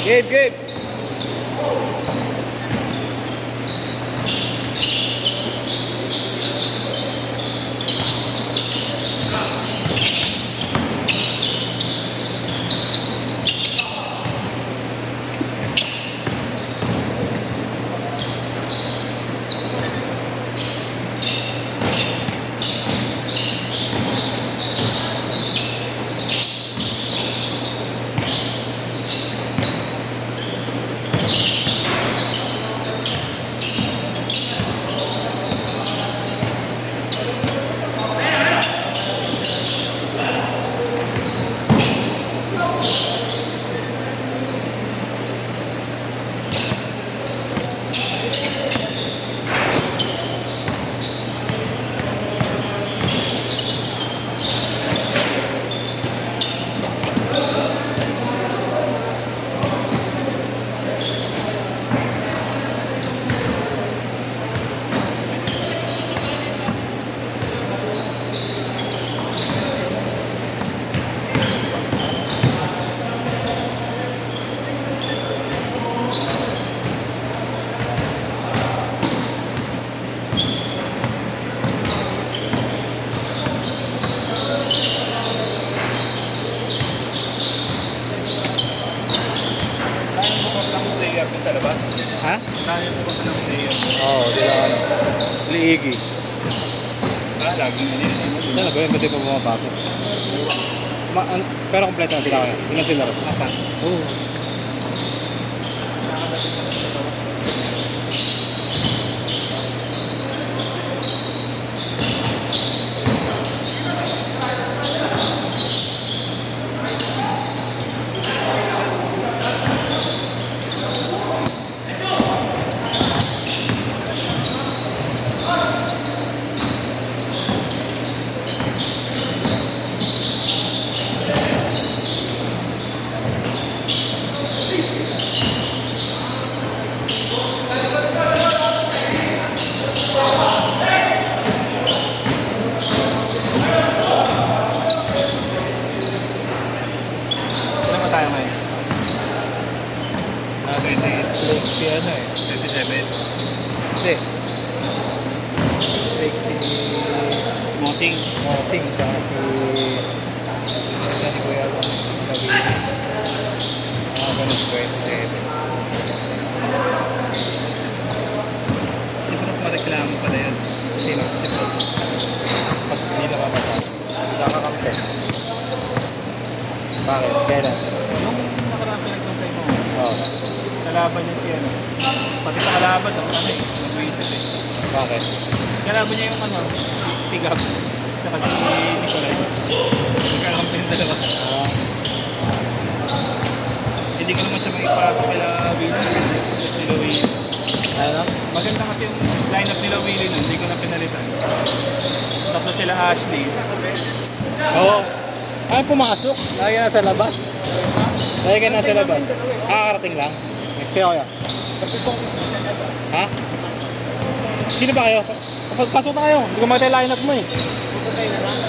Game, game. Sa labas? Ha? Kaya mo ba ng player? Oo, kailangan. Liigi. Lagi na nila. Sana ba yun? Ba't di pa bumapasok? Pero kompleto na sila kaya. Ilan sila rin? Apat. Oo. Ano ba tayo ngayon? 28. Si ano eh. 27. Hindi. Like si... Mosing. Mosing. Tsaka si... Isa ni Kuya Alon. Gawin. Ganun 27. Siguro mareklamo pala yun. Sino? Pag hindi na kapatid. Nakakampi. Bakit? Kailan? Nung nakaraan pinagtonsay mo, Oo. kalaban niya si ano. Pati sa kalaban, ano eh, nag-visit eh. Bakit? Kalaban niya yung ano, si Gab. Saka si Nicolay. Nagkakampi yung dalawa. Hindi ko naman siya maipasok kila Willie. Nila Willie. Ano? Maganda kasi yung lineup nila Willie nun, hindi ko na pinalitan. Tapos sila Ashley. Oo. Ay, pumasok. Lagi na sa labas. Lagi ka na sa labas. Kakarating lang. Next kayo kaya. Ha? Sino ba kayo? Pasok na kayo. Hindi ko matay line up mo eh.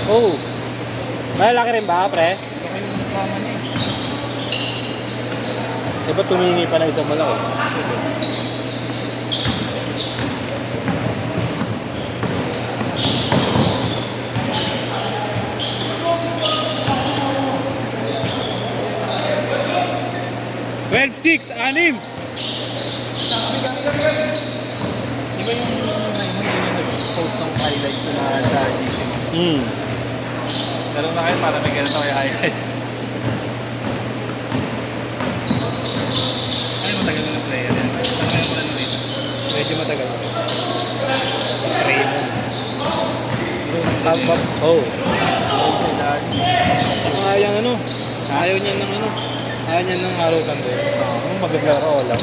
Oo. Malalaki rin ba, pre? Eh, ba't tumingi pa na isang malaki? Six, anim! Di ba yung nag-post ng highlights na sa GC? Laro na kayo para may ganito kayo highlights. Ay, matagal na ng player yan. Ano kayo muna dito? Medyo matagal. Raymond. Top. Oh. Ayaw ano? Ayaw niya ng ano? Ayaw niya ng harutan doon. Anong magaglaro ko lang?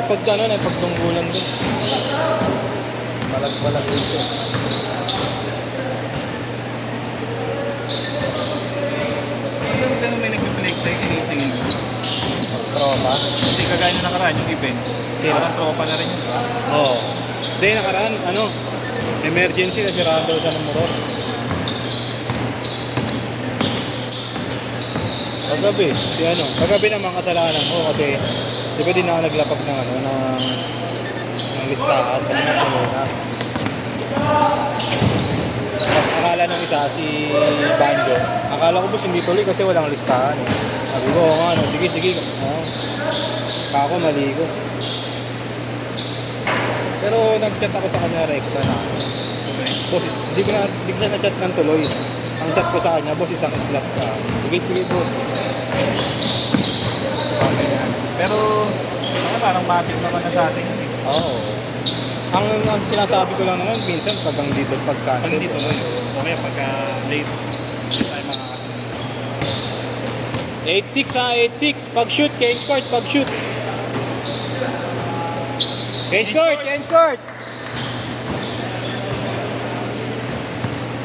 Pag ano na, pagtunggulan doon. Balag-balag dito. Yung ganun may nag-flex sa'yo, sinisingil mo. Tropa? Hindi kagaya na nakaraan yung event. Sino? Parang tropa na rin yun. Oo. Hindi, nakaraan, ano, emergency na sirado sa ng motor. Kagabi, si ano, kagabi naman kasalanan ko kasi di ba din ako naglapag ng ano, ng listahan kasi natuloy na. Tapos akala nung isa, si Banjo, akala ko boss hindi tuloy kasi walang listahan eh. Sabi ko, oo nga, ano, sige, sige. Ako, mali ko. Pero nag-chat ako sa kanya rekta na, boss, hindi ko na na-chat ng tuloy. Ang chat ko sa kanya, boss, isang slot ka. Sige, sige, boss. Okay yan. Pero, parang massive naman na sa atin. Oo. Ang sinasabi ko lang naman, minsan pag ang dito, Pag pag-cancel. dito, mamaya pagka late, kasi tayo makakasin. 8-6 ha, 8-6. Pag-shoot, Kane Court, pag-shoot. Kane Court, Kane Court.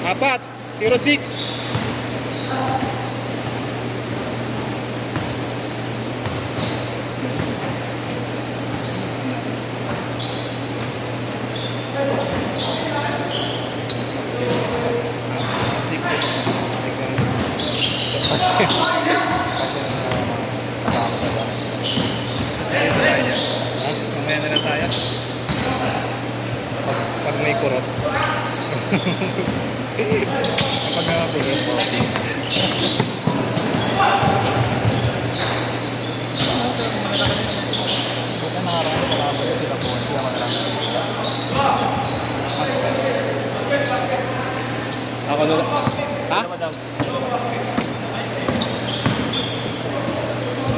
4, 0-6. Mamaya na lang tayo. Pag may kurot. Kapag nakapulit mo. Bukan nakaraan ko lang sila po. Sila matarang. Ako na. Ha?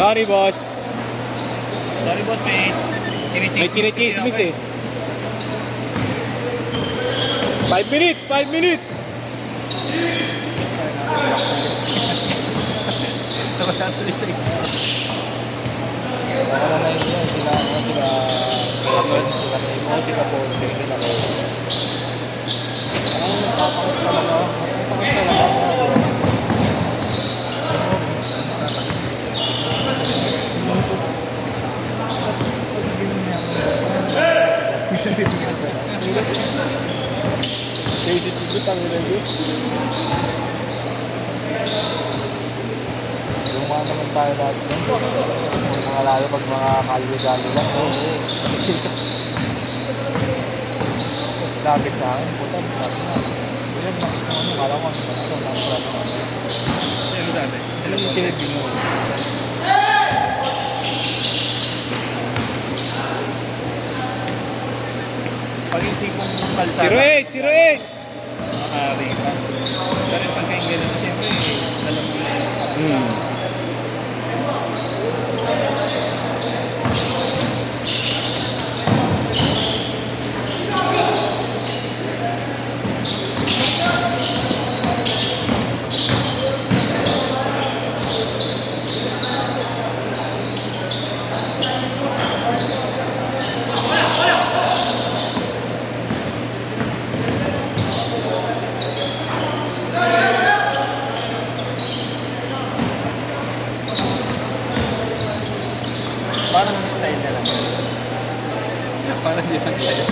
Sorry, boss. Sorry boss, May chinichismis eh. 5 minutes, 5 minutes. Wala na yun, sila sila po, sila po. Ang napapakot talaga, CCTV kami na yun. Lumaan naman tayo lahat dyan. Mga lalo pag mga kalye-gali lang. Lapit sa akin, puta. Bilang nakis naman yung kala ko. Sino dati? Sino po? Kinipin mo. Pag hindi kong kalsada. 08, 08. Makari ka. Pero pagka yung gano'n, siyempre, alam mo na. Parang yung style na lang. Parang di lang tayo.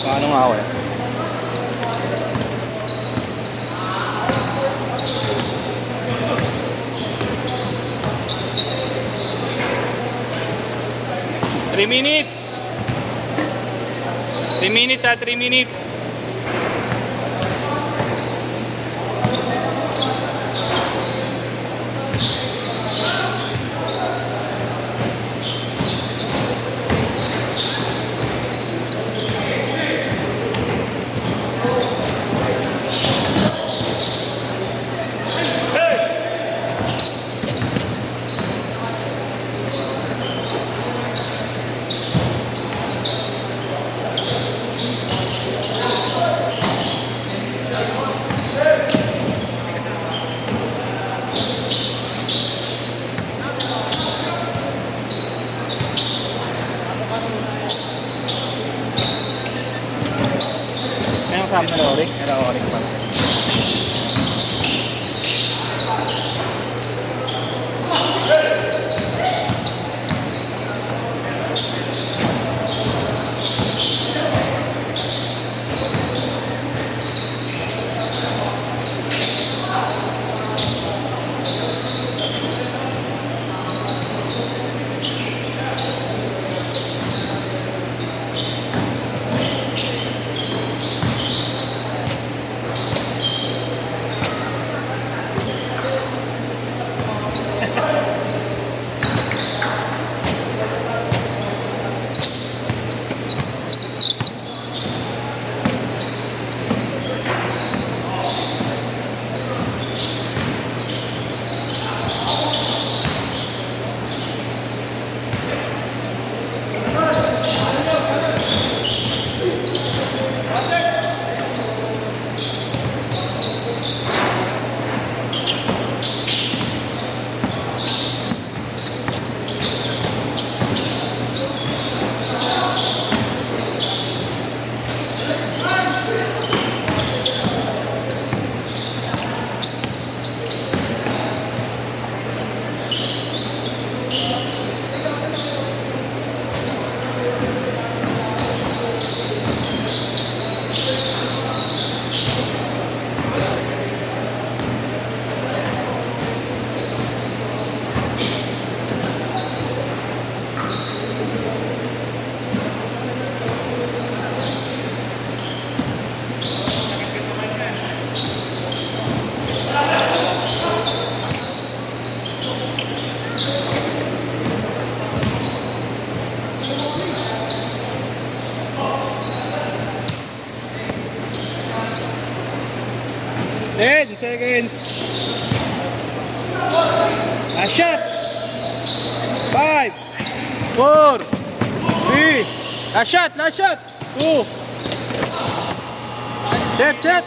Paano nga ako eh? Three minutes. 3 minutes at 3 minutes. May kasama na orik? May orik pala. Ten seconds. Last shot. 5, 4, 3. Last shot, last shot. 2. Set, set.